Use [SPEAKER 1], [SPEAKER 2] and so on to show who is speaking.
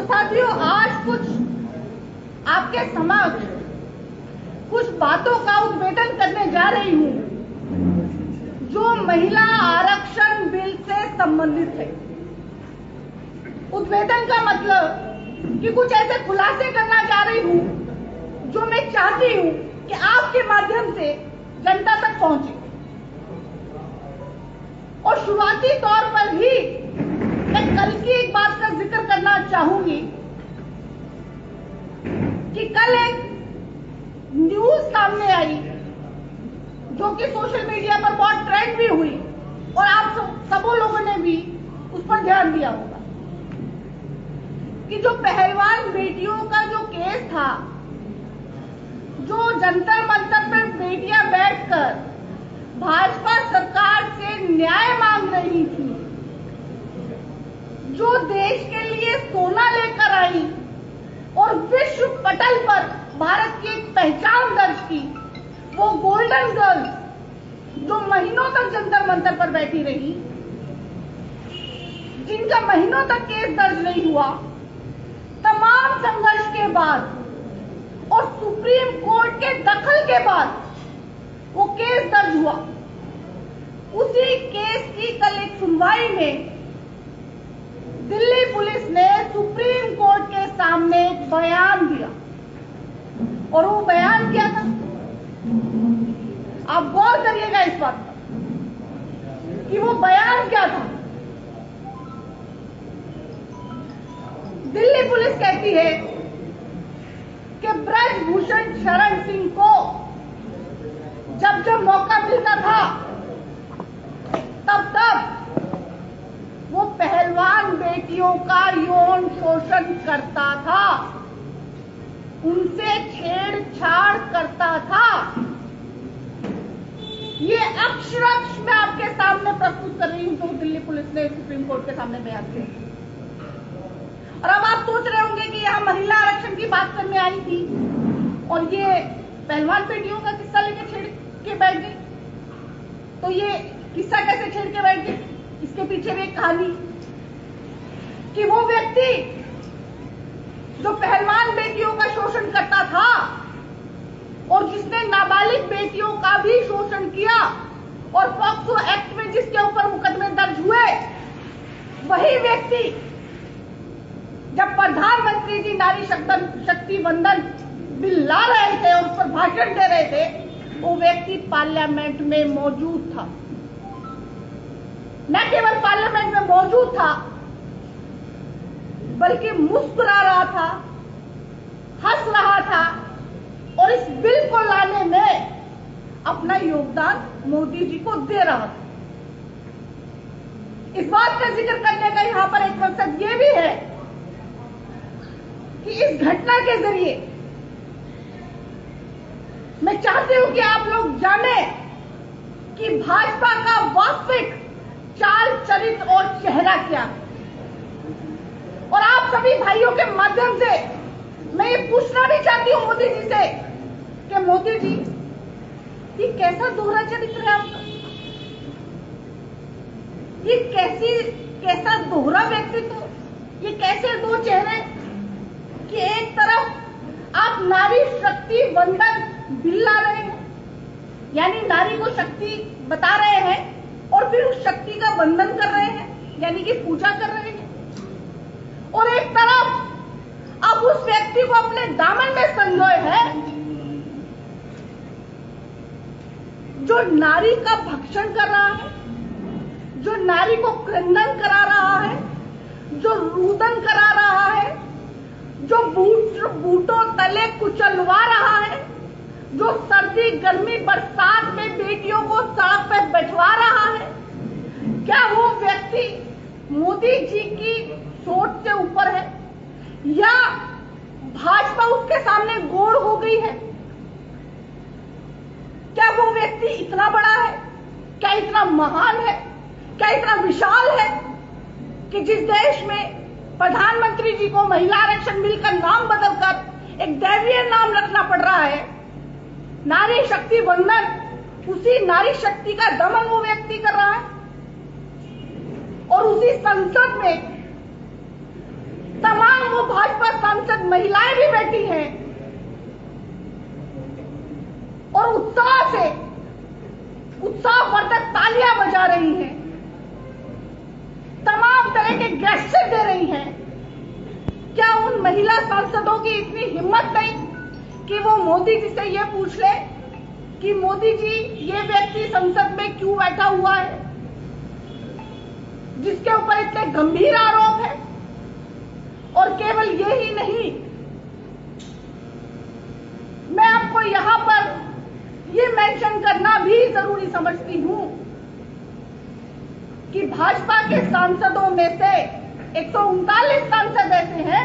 [SPEAKER 1] साथियों, आज कुछ आपके समक्ष कुछ बातों का उद्भेदन करने जा रही हूं जो महिला आरक्षण बिल से संबंधित है। उद्भेदन का मतलब कि कुछ ऐसे खुलासे करना चाह रही हूं जो मैं चाहती हूं कि आपके माध्यम से जनता तक पहुंचे। और शुरुआती तौर पर ही मैं कल की एक बात का जिक्र करना चाहूंगी कि कल एक न्यूज सामने आई जो कि सोशल मीडिया पर बहुत ट्रेंड भी हुई और आप सबों लोगों ने भी उस पर ध्यान दिया होगा कि जो पहलवान बेटियों का जो केस था, जो जंतर मंतर पर बेटियां बैठकर भाजपा सरकार से न्याय मांग रही थी, जो देश के लिए सोना लेकर आई और विश्व पटल पर भारत की एक पहचान दर्ज की, वो गोल्डन गर्ल्स जो महीनों तक जंतर मंतर पर बैठी रही, जिनका महीनों तक केस दर्ज नहीं हुआ, तमाम संघर्ष के बाद और सुप्रीम कोर्ट के दखल के बाद वो केस दर्ज हुआ। उसी केस की कल एक सुनवाई में दिल्ली पुलिस ने सुप्रीम कोर्ट के सामने एक बयान दिया। और वो बयान क्या था, आप गौर करिएगा इस बात पर कि वो बयान क्या था। दिल्ली पुलिस कहती है कि ब्रजभूषण शरण सिंह को जब जब मौका मिलता था तब तब वो पहलवान बेटियों का यौन शोषण करता था, उनसे छेड़छाड़ करता था। ये अक्षरश मैं आपके सामने प्रस्तुत कर रही हूं जो दिल्ली पुलिस ने सुप्रीम कोर्ट के सामने बयान दिया। और अब आप सोच रहे होंगे कि यहां महिला आरक्षण की बात करने आई थी और ये पहलवान बेटियों का किस्सा लेके छेड़ के बैठ गई। तो ये किस्सा कैसे छेड़ के बैठ गई, इसके पीछे भी एक कहानी कि वो व्यक्ति जो पहलवान बेटियों का शोषण करता था और जिसने नाबालिग बेटियों का भी शोषण किया और पॉक्सो एक्ट में जिसके ऊपर मुकदमे दर्ज हुए, वही व्यक्ति जब प्रधानमंत्री जी नारी शक्ति वंदन बिल ला रहे थे और उस पर भाषण दे रहे थे, वो व्यक्ति पार्लियामेंट में मौजूद था। न केवल पार्लियामेंट में मौजूद था बल्कि मुस्कुरा रहा था, हंस रहा था और इस बिल को लाने में अपना योगदान मोदी जी को दे रहा था। इस बात का जिक्र करने का यहां पर एक मकसद ये भी है कि इस घटना के जरिए मैं चाहती हूं कि आप लोग जाने कि भाजपा का वास्तविक चाल चरित्र और चेहरा क्या है। और आप सभी भाइयों के माध्यम से मैं ये पूछना भी चाहती हूं मोदी जी से कि मोदी जी, ये कैसा दोहरा चरित्र है आपका, ये कैसा दोहरा व्यक्तित्व, ये कैसे दो चेहरे कि एक तरफ आप नारी शक्ति वंदन बिल ला रहे हैं, यानी नारी को शक्ति बता रहे हैं और फिर उस शक्ति का वंदन कर रहे हैं, यानी कि पूजा कर रहे हैं, और एक तरफ आप उस व्यक्ति को अपने दामन में संजोए हैं जो नारी का भक्षण कर रहा है, जो नारी को क्रंदन करा रहा है, जो रुदन करा रहा है, जो बूटों तले कुचलवा रहा है, जो सर्दी गर्मी बरसात में बेटियों को सड़क पर बैठवा रहा है। क्या वो व्यक्ति मोदी जी की सोच से ऊपर है या भाजपा उसके सामने गोड़ हो गई है? क्या वो व्यक्ति इतना बड़ा है, क्या इतना महान है, क्या इतना विशाल है कि जिस देश में प्रधानमंत्री जी को महिला आरक्षण बिल का नाम बदलकर एक दैवीय नाम रखना पड़ रहा है, नारी शक्ति वंदन, उसी नारी शक्ति का दमन वो व्यक्ति कर रहा है और उसी संसद में तमाम वो भाजपा सांसद महिलाएं भी बैठी हैं और उत्साहवर्धक तालियां बजा रही हैं, तमाम तरह के गेस्चर दे रही हैं। क्या उन महिला सांसदों की इतनी हिम्मत नहीं कि वो मोदी जी से ये पूछ ले कि मोदी जी, ये व्यक्ति संसद में क्यों बैठा हुआ है जिसके ऊपर इतने गंभीर आरोप है? और केवल ये ही नहीं, मैं आपको यहां पर ये मेंशन करना भी जरूरी समझती हूं कि भाजपा के सांसदों में से 139 सांसद ऐसे हैं